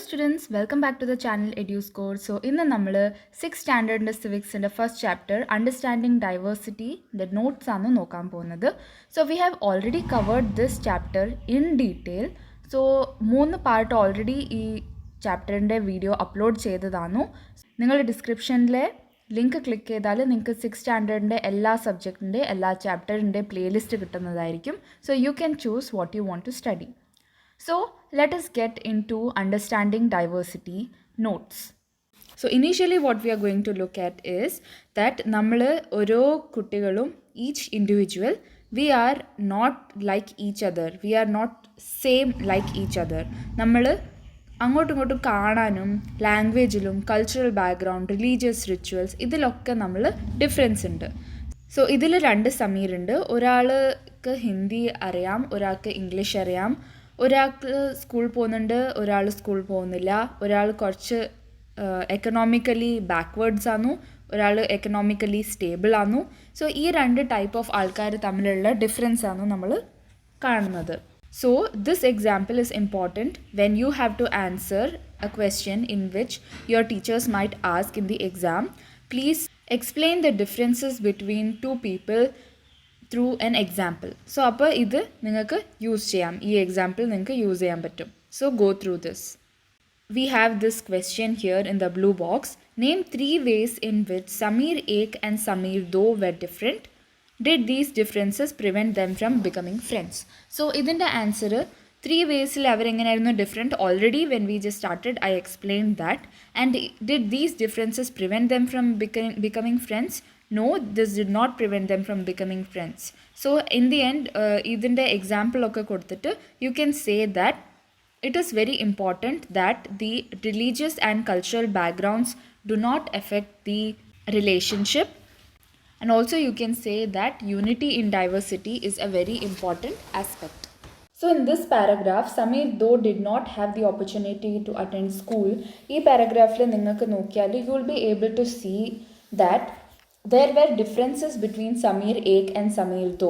students, welcome back to the channel EduScore. So, in the നമ്മൾ 6th സ്റ്റാൻഡേർഡിൻ്റെ സിവിക്സിൻ്റെ first chapter understanding diversity the notes ആണ് നോക്കാൻ പോകുന്നത്. So we have already covered this chapter in detail. So 3 part already ഈ ചാപ്റ്ററിൻ്റെ video upload ചെയ്തതാണ്. നിങ്ങൾ ഡിസ്ക്രിപ്ഷനിലെ ലിങ്ക് ക്ലിക്ക് ചെയ്താൽ നിങ്ങൾക്ക് 6th സ്റ്റാൻഡേർഡിൻ്റെ എല്ലാ സബ്ജക്റ്റിൻ്റെ എല്ലാ ചാപ്റ്ററിൻ്റെ പ്ലേലിസ്റ്റ് കിട്ടുന്നതായിരിക്കും. So you can choose what you want to study. So let us get into understanding diversity notes. So initially what we are going to look at is that നമ്മൾ ഓരോ കുട്ടികളും each individual we are not like each other, we are not same like each other. നമ്മൾ അങ്ങോട്ടും ഇങ്ങോട്ടും കാണാനും ലാംഗ്വേജിലും cultural background religious rituals ഇതിലൊക്കെ നമ്മൾ difference ഉണ്ട്. സോ ഇതിൽ 2 സമീറുണ്ട്. ഒരാൾക്ക് ഹിന്ദി അറിയാം, ഒരാൾക്ക് ഇംഗ്ലീഷ് അറിയാം, ഒരാൾക്ക് സ്കൂൾ പോകുന്നുണ്ട്, ഒരാൾ സ്കൂൾ പോകുന്നില്ല, ഒരാൾ കുറച്ച് എക്കണോമിക്കലി ബാക്ക്വേർഡ്സ് ആണു, ഒരാൾ എക്കണോമിക്കലി സ്റ്റേബിൾ ആണു. സോ ഈ 2 ടൈപ്പ് ഓഫ് ആൾക്കാർ തമ്മിലുള്ള ഡിഫറൻസ് ആണ് നമ്മൾ കാണുന്നത്. So this example is important when you have to answer a question in which your teachers might ask in the exam. Please explain the differences between 2 people through an example. So അപ്പോൾ ഇത് നിങ്ങൾക്ക് use ചെയ്യാം, ഈ example നിങ്ങൾക്ക് use ചെയ്യാൻ പറ്റും. So go through this. We have this question here in the blue box. Name 3 ways in which Sameer Ek and Sameer Do were different. Did these differences prevent them from becoming friends. So ഇതിൻ്റെ answer 3 വേസിൽ അവരെങ്ങനെയായിരുന്നു different. Already when we just started I explain that. And did these differences prevent them from becoming friends? No, this did not prevent them from becoming friends. So in the end, ഇതിൻ്റെ example ഒക്കെ കൊടുത്തിട്ട് you can say that it is very important that the religious and cultural backgrounds do not affect the relationship. And also you can say that unity in diversity is a very important aspect. So in this paragraph, Sameer though did not have the opportunity to attend school. ഈ പാരഗ്രാഫിൽ നിങ്ങൾക്ക് നോക്കിയാൽ you will be able to see that there were differences between Sameer Ek and Sameer Do,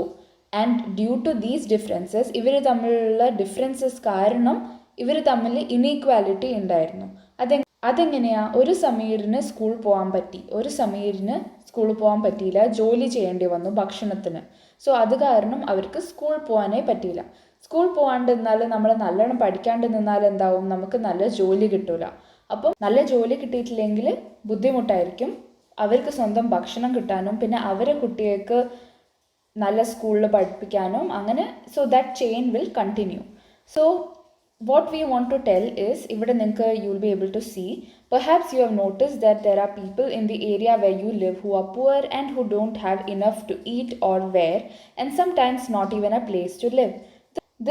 and due to these differences ഇവർ തമ്മിലുള്ള differences കാരണം ഇവർ തമ്മിൽ inequality ഉണ്ടായിരുന്നു. അതെങ്ങനെയാണ്? ഒരു സമീറിന് സ്കൂൾ പോകാൻ പറ്റി, ഒരു സമീറിന് സ്കൂളിൽ പോകാൻ പറ്റിയില്ല, ജോലി ചെയ്യേണ്ടി വന്നു ഭക്ഷണത്തിന്. സോ അത് കാരണം അവർക്ക് സ്കൂൾ പോകാനേ പറ്റിയില്ല. സ്കൂൾ പോകാണ്ട് നിന്നാൽ, നമ്മൾ നല്ലോണം പഠിക്കാണ്ട് നിന്നാൽ എന്താവും? നമുക്ക് നല്ല ജോലി കിട്ടില്ല. അപ്പം നല്ല ജോലി കിട്ടിയിട്ടില്ലെങ്കിൽ ബുദ്ധിമുട്ടായിരിക്കും അവർക്ക് സ്വന്തം ഭക്ഷണം കിട്ടാനും പിന്നെ അവരെ കുട്ടികൾക്ക് നല്ല സ്കൂളിൽ പഠിപ്പിക്കാനും അങ്ങനെ. So that chain will continue. So what we want to tell is, ഇവിടെ നിങ്ങൾക്ക് you will be able to see, perhaps you have noticed that there are people in the area where you live who are poor and who don't have enough to eat or wear, and sometimes not even a place to live.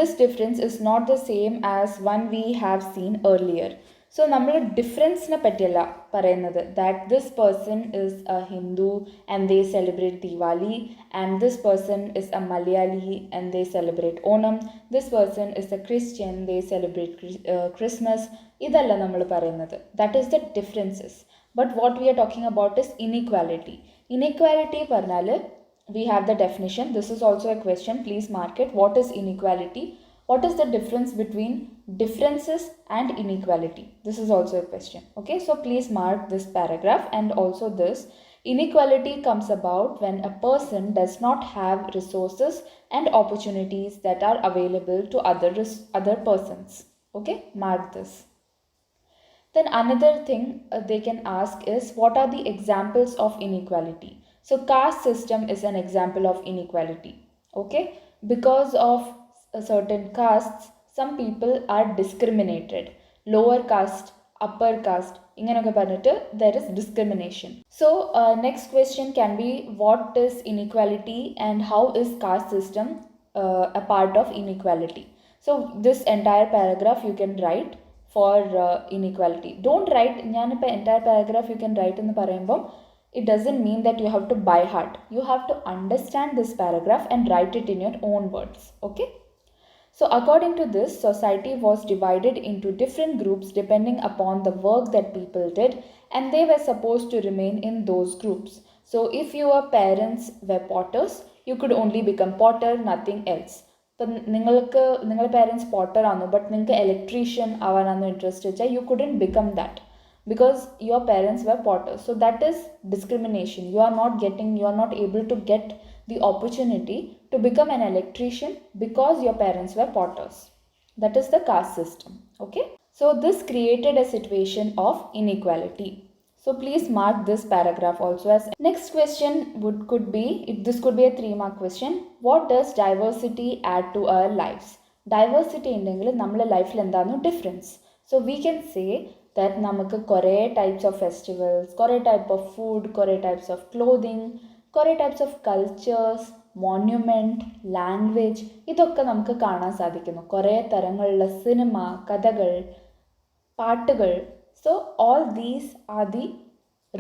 This difference is not the same as one we have seen earlier. So നമ്മൾ ഡിഫറൻസിനെ പറ്റിയല്ല പറയുന്നത്. That this person is A Hindu and they celebrate Diwali, and this person is A Malayali and they celebrate Onam, this person is A Christian, they celebrate Christmas. ഇതല്ല നമ്മൾ പറയുന്നത്. That is the differences. But what we are talking about is inequality. Inequality പറഞ്ഞാൽ we have the definition. This is also a question, please mark it. What is inequality? What is the difference between differences and inequality? This is also a question. Okay, so please mark this paragraph. And also this inequality comes about when a person does not have resources and opportunities that are available to other persons. Okay, mark this. Then another thing they can ask is, what are the examples of inequality? So caste system is an example of inequality. Okay, because of certain castes, some people are discriminated. Lower caste, upper caste, inganokka parnittu there is discrimination. So next question can be, what is inequality and how is caste system a part of inequality? So this entire paragraph you can write for inequality. Don't write ഞാനിപ്പോൾ entire paragraph you can write എന്ന് പറയുമ്പോൾ it doesn't mean that you have to by heart. You have to understand this paragraph and write it in your own words. Okay? So according to this, society was divided into different groups depending upon the work that people did, and they were supposed to remain in those groups. So if your parents were potters, you could only become potter, nothing else. ഇപ്പം നിങ്ങളുടെ parents potter ആണോ but നിങ്ങൾക്ക് electrician ആവാനാണോ interest വെച്ചാൽ you couldn't become that because your parents were potters. So that is discrimination. You are not able to get the opportunity to become an electrician because your parents were potters. That is the caste system. Okay, so this created a situation of inequality. So please mark this paragraph also as next question could be, this could be a 3-mark question. What does diversity add to our lives? Diversity ഉണ്ടെങ്കിൽ നമ്മുടെ ലൈഫിൽ എന്താണ് difference? So we can say that നമുക്ക് കുറേ types of festivals, കുറേ type of food, കുറേ types of clothing, കുറേ types of cultures, monument, language, ഇതൊക്കെ നമുക്ക് കാണാൻ സാധിക്കുന്നു. കുറേ തരങ്ങളിലുള്ള സിനിമ, കഥകൾ, പാട്ടുകൾ. So all these are the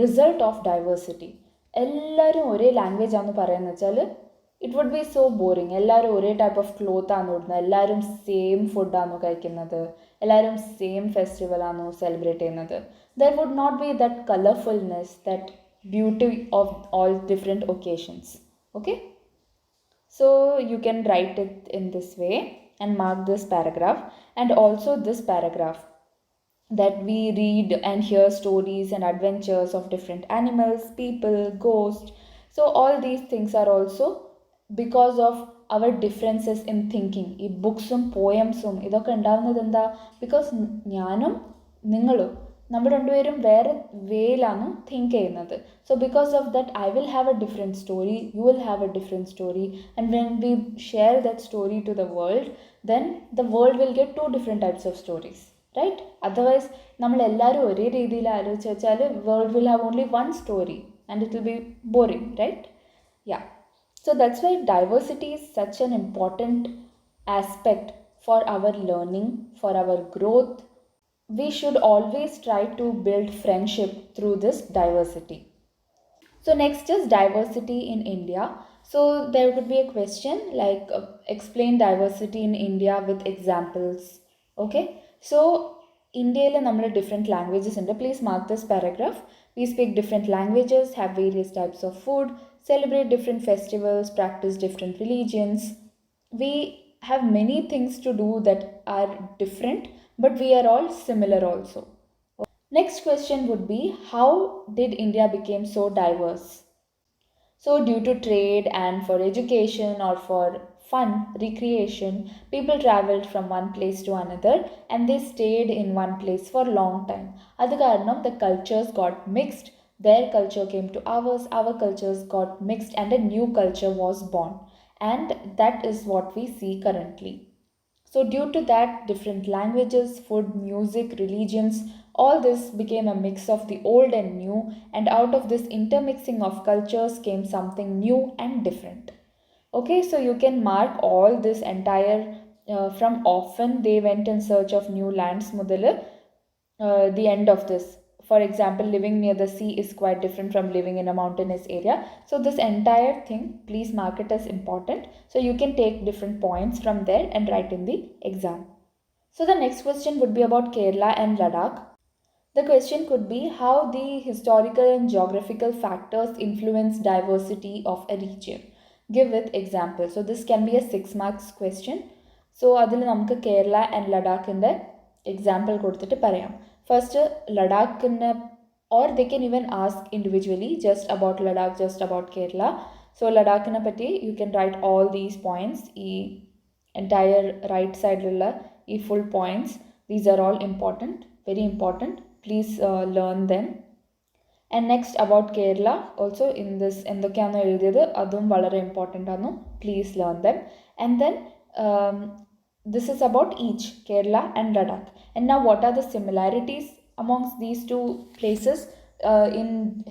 result of diversity. എല്ലാവരും ഒരേ ലാംഗ്വേജ് ആണെന്ന് പറയുന്നത് വെച്ചാൽ it would be so boring. എല്ലാവരും ഒരേ ടൈപ്പ് ഓഫ് ക്ലോത്ത് ആണ് ഇടുന്നത്, എല്ലാവരും സെയിം ഫുഡാണോ കഴിക്കുന്നത്, എല്ലാവരും സെയിം ഫെസ്റ്റിവലാണോ സെലിബ്രേറ്റ് ചെയ്യുന്നത്. There would not be that colourfulness, that beauty of all different occasions. Okay, so you can write it in this way and mark this paragraph, and also this paragraph that we read and hear stories and adventures of different animals, people, ghosts. So all these things are also because of our differences in thinking. ഈ ബുക്സും പോയംസും ഇതൊക്കെ ഉണ്ടാകുന്നത് എന്താ? Because ഞാനും നിങ്ങളും നമ്മൾ രണ്ടുപേരും വേറെ വേയിലാണ് തിങ്ക് ചെയ്യുന്നത്. So because of that I will have a different story, you will have a different story, and when we share that story to the world, then the world will get 2 different types of stories, right? Otherwise നമ്മളെല്ലാവരും ഒരേ രീതിയിൽ ആലോചിച്ച് വെച്ചാൽ world will have only 1 story and it will be boring, right? Yeah, so that's why diversity is such an important aspect for our learning, for our growth. We should always try to build friendship through this diversity. So next is diversity in India. So there could be a question like explain diversity in India with examples. Okay, so ഇന്ത്യയിൽ നമ്മൾ different languages ഉണ്ട്. Please mark this paragraph. V speak different languages, have various types of food, celebrate different festivals, practice different religions. We have many things to do that are different, but we are all similar also. Next question would be, how did India become so diverse? So due to trade and for education or for fun, recreation, people traveled from one place to another and they stayed in one place for a long time. Adu karanam the cultures got mixed. Their culture came to ours, our cultures got mixed, and a new culture was born. And that is what we see currently. So due to that, different languages, food, music, religions, all this became a mix of the old and new, and out of this intermixing of cultures came something new and different. Okay, so you can mark all this entire from often they went in search of new lands mudal the end of this. For example, living near the sea is quite different from living in a mountainous area. So this entire thing, please mark it as important. So you can take different points from there and write in the exam. So the next question would be about Kerala and Ladakh. The question could be how the historical and geographical factors influence diversity of a region. Give with examples. So this can be a 6 marks question. So adil namukku Kerala and Ladakh inde example kodutittu parayam. First, Ladakh, or they can even ask individually just about Ladakh, just about Kerala. So Ladakh patti you can write all these points, entire right side lilla full points. These are all important, very important. Please learn them. And next about Kerala, also in this endokkanu ezhudiyathu adum valare important aanu, please learn them. And then this is about each Kerala and Ladakh. And now what are the similarities amongst these two places in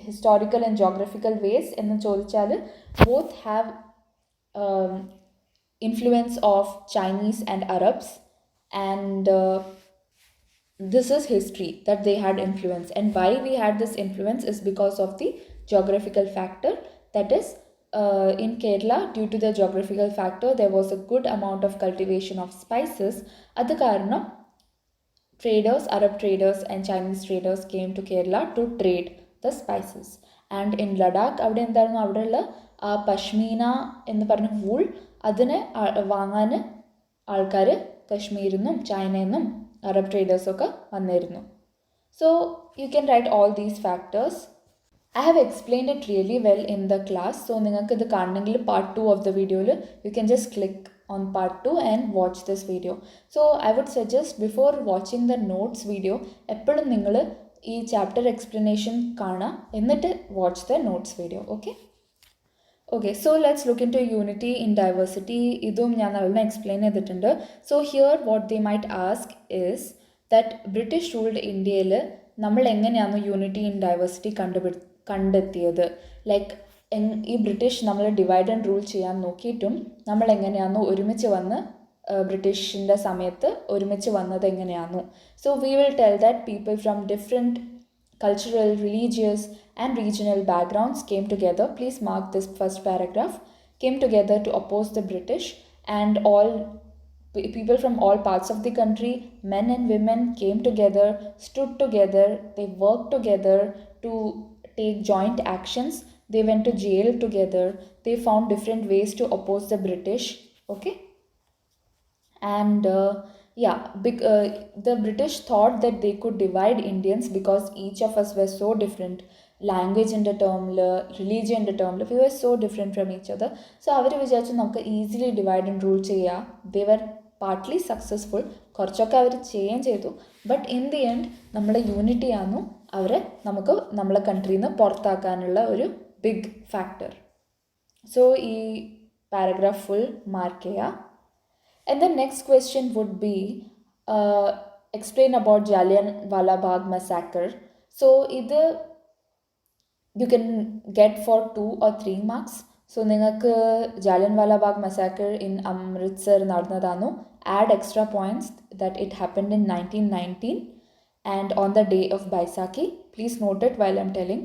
historical and geographical ways? ennu chodichalu, both have influence of Chinese and Arabs, and this is history that they had influence. And why we had this influence is because of the geographical factor. That is, in Kerala, due to the geographical factor, there was a good amount of cultivation of spices. Adu karanam traders, Arab traders and Chinese traders came to Kerala to trade the spices. And in Ladakh, avade endarnu avadella pashmina ennu parna wool adine vaangane ആൾക്കാർ കശ്മീരിൽ നിന്നും ചൈനയിൽ നിന്നും Arab ട്രേഡേഴ്സൊക്കെ വന്നിരുന്നു. So you can write all these factors. I have explained it really well in the class. So നിങ്ങൾക്ക് ഇത് കാണണമെങ്കിൽ part 2 of the video you can just click on part 2 and watch this video. So I would suggest before watching the notes video എപ്പോഴും നിങ്ങൾ ഈ chapter explanation കാണുക, എന്നിട്ട് watch the notes video. Okay, so let's look into unity in diversity. ഇതും ഞാൻ നല്ലോണം explain ചെയ്തിട്ടുണ്ട്. So here what they might ask is that British ruled ഇന്ത്യയിൽ നമ്മൾ എങ്ങനെയാണ് യൂണിറ്റി ഇൻ ഡൈവേഴ്സിറ്റി കണ്ടെത്തിയത്. ലൈക്ക് ഈ ബ്രിട്ടീഷ് നമ്മൾ ഡിവൈഡ് ആൻഡ് റൂൾ ചെയ്യാൻ നോക്കിയിട്ടും നമ്മൾ എങ്ങനെയാണോ ഒരുമിച്ച് വന്ന് ബ്രിട്ടീഷിൻ്റെ സമയത്ത് ഒരുമിച്ച് വന്നത് എങ്ങനെയാണോ. So we will tell that people from different cultural, religious and regional backgrounds came together. Please mark this first paragraph. Came together to oppose the British, and all people from all parts of the country, men and women, came together, stood together, they worked together to take joint actions. They went to jail together. They found different ways to oppose the British. Okay, and the British thought that they could divide Indians because each of us were so different. Language in the term, religion in the term, we were so different from each other. So അവർ വിചാരിച്ചു നമുക്ക് easily divide and rule ചെയ്യാം. ദേ വർ partly successful. കുറച്ചൊക്കെ അവർ ചെയ്യുകയും ചെയ്തു. But in the end നമ്മുടെ unity ആയിരുന്നു അവരെ നമുക്ക് നമ്മളെ കൺട്രിയിൽ നിന്ന് പുറത്താക്കാനുള്ള ഒരു ബിഗ് ഫാക്ടർ. സോ ഈ പാരഗ്രാഫ് ഫുൾ മാർക്ക് ചെയ്യുക. And the next question would be explain about Jallianwala Bagh massacre. So either you can get for 2 or 3 marks. So നിങ്ങൾക്ക് Jallianwala Bagh massacre in Amritsar നടന്നതാണോ, add extra points that it happened in 1919 and on the day of Baisakhi. Please note it while I'm telling.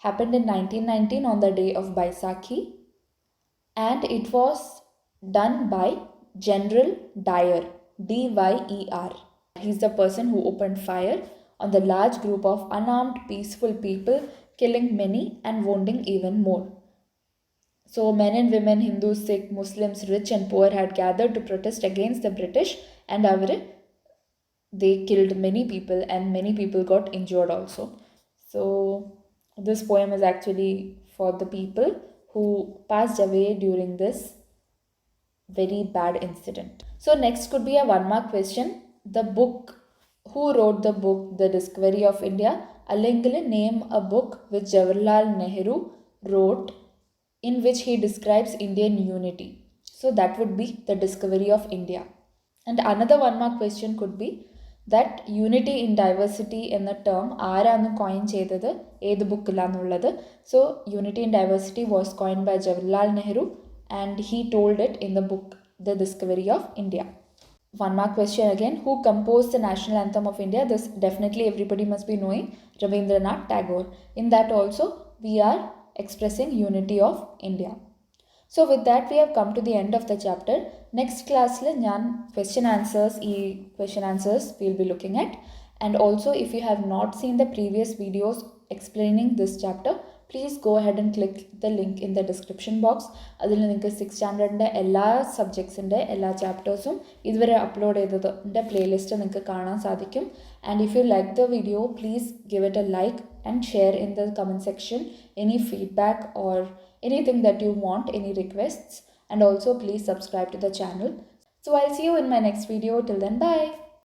Happened in 1919 on the day of Baisakhi, and it was done by General Dyer, D-Y-E-R. He's the person who opened fire on the large group of unarmed peaceful people, killing many and wounding even more. So men and women, Hindus, Sikh, Muslims, rich and poor had gathered to protest against the British, and they killed many people and many people got injured also. So this poem is actually for the people who passed away during this very bad incident. So next could be a 1 mark question. The book, who wrote the book The Discovery of India? Allengile name a book which Jawaharlal Nehru wrote in which he describes Indian unity. So that would be The Discovery of India. And another 1 mark question could be that unity in diversity എന്ന term ആരാണ് coin ചെയ്തത്, ഏത് ബുക്കിലാണുള്ളത്. So unity in diversity was coined by Jawaharlal Nehru, and he told it in the book The Discovery of India. 1 mark question again. Who composed the national anthem of India? This definitely everybody must be knowing. Rabindranath Tagore. In that also we are expressing unity of India. So with that we have come to the end of the chapter. Next class question answers we'll be looking at. And also if you have not seen the previous videos explaining this chapter, please go ahead and click the link in the description box. അതിൽ നിങ്ങൾക്ക് 6th സ്റ്റാൻഡേർഡിൻ്റെ എല്ലാ സബ്ജക്ട്സിൻ്റെ എല്ലാ ചാപ്റ്റേഴ്സും ഇതുവരെ upload ചെയ്തതിൻ്റെ playlist നിങ്ങൾക്ക് കാണാൻ സാധിക്കും. And if you like the video, please give it A like and share in the comment section any feedback or anything that you want, any requests, and also please subscribe to the channel. So I'll see you in my next video. Till then, bye.